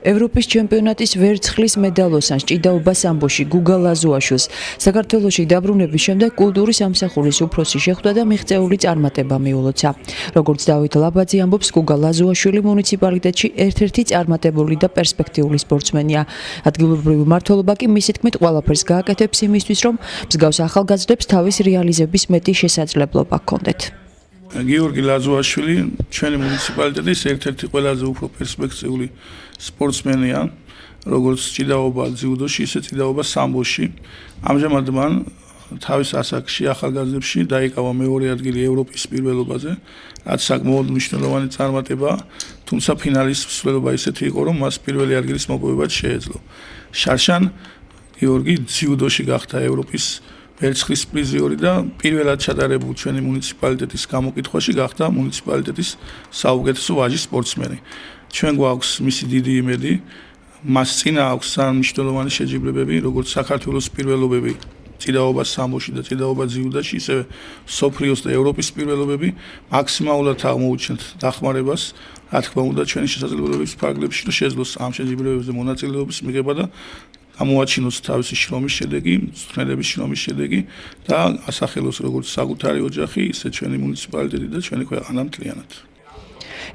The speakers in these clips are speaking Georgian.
ევროპის ჩემპიონატის ვერცხლის მედალოსანს ჭიდაობა სამბოში გუგა ლაზუაშვილს საქართველოში დაბრუნების შემდეგ კულტურის სამსახურის უფროსი შეხვდა და მიღწეული წარმატება მიულოცა. Როგორც დავით ლაბაძე ამბობს, გუგა ლაზუაშვილი მუნიციპალიტეტში ერთ-ერთი წარმატებული და პერსპექტიული სპორტსმენია. ადგილობრივი მმართველობა კი მისი თქმით ყველაფერს გააკეთებს იმისთვის, რომ მსგავს ახალგაზრდებს თავის რეალიზების მეტი შესაძლებლობა ჰქონდეთ. გიორგი ლაზუაშვილი ჩვენი მუნიციპალიტეტის ერთ-ერთი ყველაზე უფრო პერსპექტიული სპორტსმენია, როგორც ჭიდაობა ძიუდოში, ისე ჭიდაობა სამბოში. ამჟამად მან თავის ასაკში ახალგაზრდებში დაიკავა მეორე ადგილი ევროპის პირველობაზე, რაც საკმაოდ მნიშვნელოვანი წარმატებაა, თუმცა ფინალის მსვლელობა ისეთი იყო, რომ მას პირველი ადგილის მოპოვებაც შეეძლო. შარშან გიორგი ძიუდოში გახდა ევროპის ვერცხლის პრიზიორი და პირველად ჩატარებულ ჩვენი მუნიციპალიტეტის გამოკითხვაში გახდა მუნიციპალიტეტის საუკეთესო ვაჟი სპორტსმენი. ჩვენ გვაქვს მისი დიდი იმედი, მას წინა აქვს მნიშვნელოვანი შეჯიბრებები, როგორც საქართველოს პირველობები ჭიდაობა სამბოში და ჭიდაობა ძიუდაში, ისევე სოფლიოს და ევროპის პირველობები, მაქსიმალურად აღმოუჩენთ დახმარებას, რა თქმა უნდა, ჩვენი შესაძლებლობების ფარგლებში, რომ შეძლოს ამ შეჯიბრებებზე მონაწილეობის მიღება და გამოაჩინოს თავისი შრომის შედეგი, მწვრთნელების შრომის შედეგი და ასახელოს როგორც საკუთარი ოჯახი, ისე ჩვენი მუნიციპალიტეტი და ჩვენი ქვეყანა მთლიანად.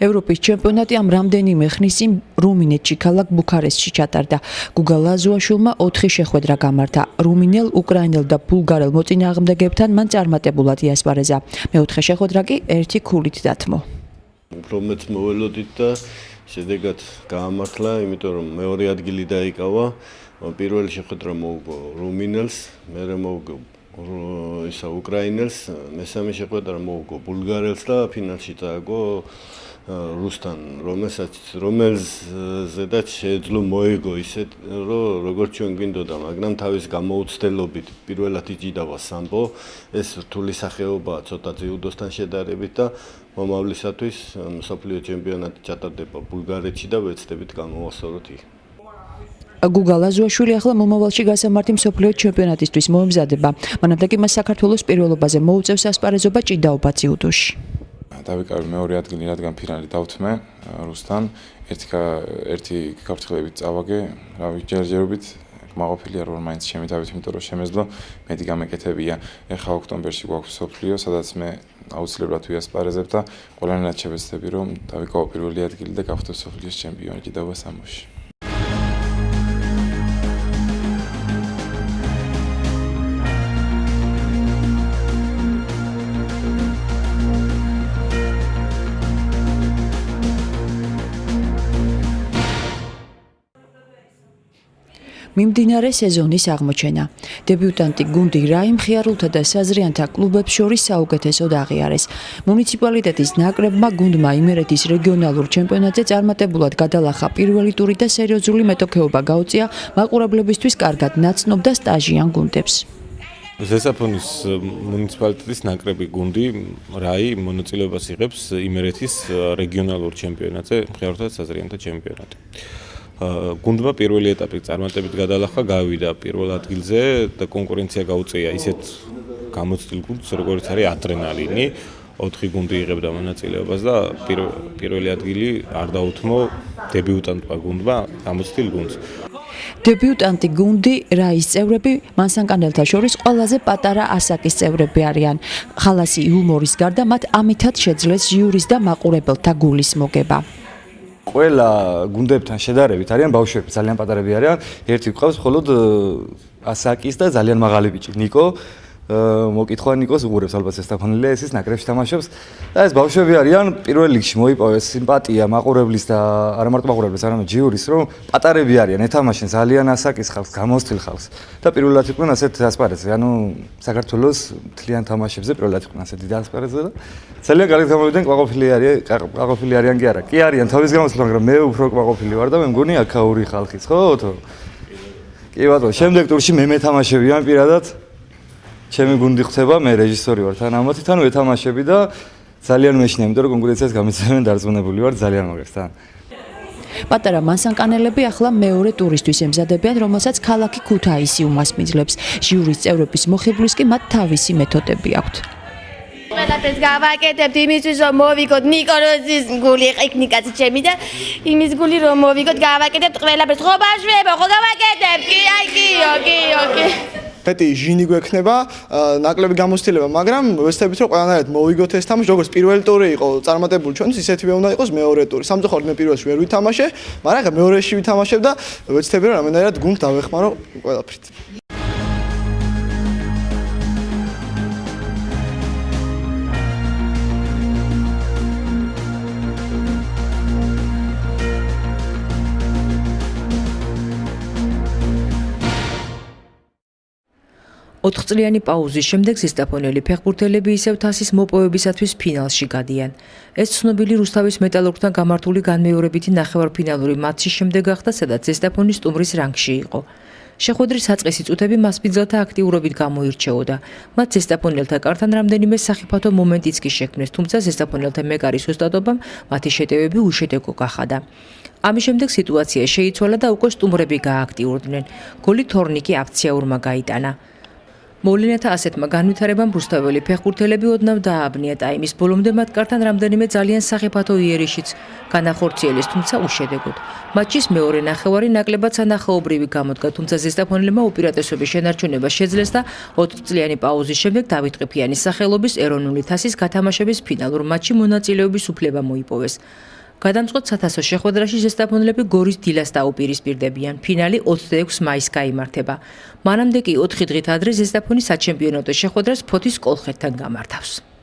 ევროპის ჩემპიონატი ამ რამდენიმე ხნის წინ რუმინეთში ქალაქ ბუქარესტში ჩატარდა. გუგა ლაზუაშვილმა 4 შეხვედრა გამართა. რუმინელ, უკრაინელ და ბულგარელ მოწინააღმდეგეებთან მან წარმატებულად იასპარეზა. მეოთხე შეხვედრა კი 1 ქულით დათმო. უფრო მეც მოველოდით და შედეგად გაამართლა, იმიტომ რომ მეორე ადგილი დაიკავა. პირველი შეხვედრა მოუგო რუმინელს, მერე მოუგო ისა უკრაინელს, მესამე შეხვედრა მოუგო ბულგარელს და ფინალში დააგო რუსთან, რომელზედაც შეეძლო მოეგო ისეთ, რომ როგორც ჩვენ გვინდოდა, მაგრამ თავის გამოუცდელობით პირველად იჭიდავა სამბო, ეს რთული სახეობაა ცოტა ძიუდოსთან შედარებით და მომავლისათვის მსოფლიო ჩემპიონატი ჩატარდება ბულგარეთში და ვეცდებით გამოვასწოროთ იქ. გუგა ლაზუაშვილი ახლა მომავალში გასამართი მსოფლიო ჩემპიონატისთვის მოემზადება. მანამდე კი მას საქართველოს პირველობაზე მოუწევს ასპარეზობა ჭიდაობა ძიუდოში. დავიკავე მეორე ადგილი, რადგან ფინალი დავთმე რუსთან. ერთი გაფრთხილებით წავაგე, რავი, ჯერჯერობით მაყოფილია რომ მაინც ჩემი თავით, იმიტომ რომ შემეძლო მეტი გამეკეთებია. ეხლა ოქტომბერში გვაქვს მსოფლიო, სადაც მე აუცილებლად ვიასპარეზებ და ყველანაირად შევეცდები რომ დავიკავო პირველი ადგილი და გავხდე მსოფლიოს ჩემპიონი ჭიდაობა სამბოში. მიმდინარე სეზონის აღმოჩენა. დებიუტანტი გუნდი რაიმ ხიარულთა და საზრიანთა კლუბებს შორის საუკეთესოდ აღიარეს. მუნიციპალიტეტის ნაკრებმა გუნდმა იმერეთის რეგიონალურ ჩემპიონატზე წარმატებულად გადალახა პირველი ტური და სერიოზული მეტოქეობა გაუწია მაყურებლებისთვის კარგად ნაცნობ და სტაჟიან გუნდებს. ზესაფონის მუნიციპალიტეტის ნაკრები გუნდი რაი მონაწილეობას იღებს იმერეთის რეგიონალურ ჩემპიონატზე, ხიარულთა და საზრიანთა ჩემპიონატი. გუნდმა პირველი ეტაპი წარმატებით გადალახა, გავიდა პირველ ადგილზე და კონკურენცია გაუწია ისეთ გამოცდილ გუნდს, როგორც არის ადრენალინი. 4 გუნდი იღებდა მონაწილეობას და პირველი ადგილი არ დაუთმო დებიუტანტმა გუნდმა, გამოცდილ გუნდს. დებიუტანტი გუნდი რაის წევრები მანსანკანელთა შორის ყველაზე პატარა ასაკის წევრები არიან. ხალასი იუმორის გარდა მათ ამითად შეძლეს ჟიურის და მაყურებელთა გულის მოგება. ყველა გუნდებთან შედარებით არიან ბავშვები, ძალიან პატარები არიან. ერთი გვყავს მხოლოდ ასაკის და ძალიან მაღალი ბიჭი, ნიკო. მოკითხვა ნიკოს უყურებს ალბათ ესტაფანელია, ეს ნაკრებში თამაშობს. და ეს ბავშვები არიან პირველ რიგში მოიპოვეს სიმპათია მაყურებლის და არა მარტო მაყურებლის, არამედ ჟიურის, რომ პატარები არიან, ეთამაშენ ძალიან ასაკის ხალხს, გამოცდილ ხალხს. და პირველად იყვნენ ასეთ ასპარეზზე, ანუ საქართველოს მთლიან თამაშებზე პირველად იყვნენ ასეთ დიდ ასპარეზზე და ძალიან კარგად გამოვიდნენ, ყვაყოფილი არიან კი არა. კი არიან თავის გამოსვლა, მაგრამ მე უფრო ყვაყოფილი ვარ და მე მგონი აქაური ხალხის, ხო? კი ბატონო, შემდეგ ტურში მე მეთამაშებიან პირადად. ჩემი გუნდი ხდება, მე რეჟისორი ვარ თან ამათი, თან ვეთამაშები და ძალიან მეშინია, იმიტომ რომ კონკურენციას გამეცემენ დარწმუნებული ვარ, ძალიან მაგარს თან. პატარა მანსანკანელები ახლა მეორე ტურისთვის ემზადებიან, რომელსაც ქალაქი ქუთაისი უმასპინძლებს. ჟიურის წევრების მოხიბლის კი მათ თავისი მეთოდები აქვთ. ყველაფერს გავაკეთებთ იმისთვის რომ მოვიგოთ ნიკოროზის გული ტექნიკაც ჩემი და იმის გული რომ მოვიგოთ გავაკეთებთ ყველაფერს ხო ბაშვებო ხო გავაკეთებთ კი აი კი მეტი ჟინი გვექნება ნაკლები გამოცდილება მაგრამ ვეცდებით რომ ყველანაირად მოვიგოთ ეს თამაში როგორც პირველი ტური იყო წარმატებული ჩვენთვის ისეთივე უნდა იყოს მეორე ტური სამწუხაროდ მე პირველში ვერ ვითამაშე მაგრამ მეორეში ვითამაშებ და ვეცდები რომ რამენერად გუნდს დავეხმარო ყველაფრით ოთხწლიანი პაუზის შემდეგ ზესტაფონელი ფეხბურთელები ისევ თასის მოპოვებისათვის ფინალში გადიან. ეს ცნობილი რუსთავის მეტალურგთან გამართული განმეორებითი ნახევარფინალური მატჩის შემდეგ გახდა, სადაც ზესტაფონი სტუმრის რანგში იყო. შეხვედრის საწყისი წუთები მასპინძელთა აქტიურობით გამოირჩეოდა. მათ ზესტაფონელთა კართან რამდენიმე სახიფათო მომენტიც კი შექმნეს, თუმცა ზესტაფონელთა მეკარის ოსტატობამ მათი შეტევები უშედეგო გახადა. ამის შემდეგ სიტუაცია შეიცვალა და უკვე სტუმრები გააქტიურდნენ. გოლი თორნიკი აფციაურმა გაიტანა. მოვლენათა ასეთმა განვითარებამ რუსთაველი ფეხბურთელები ოდნავ დააბნია ტაიმის ბოლომდე მათ კართან რამდენიმე ძალიან სახიფათო იერიშიც განახორციელეს, თუმცა უშედეგოდ. მატჩის მეორე ნახევარი ნაკლებად სანახაობრივი გამოდგა, თუმცა ზესტაფონელებმა უპირატესობის შენარჩუნება შეძლეს და 4 წლიანი პაუზის შემდეგ დავით ყიფიანის სახელობის ეროვნული თასის გათამაშების ფინალურ მატჩში მონაწილეობის უფლება მოიპოვეს. გადამწყვეტ საათასო შეხვედრაში ზესტაფონელები გორის დილას დაუპირისპირდებიან. ფინალი 26 მაისს გაიმართება. მანამდე კი 4 დღით ადრე ზესტაფონი საჩემპიონატო შეხვედრას ფოთის კოლხეთთან გამართავს.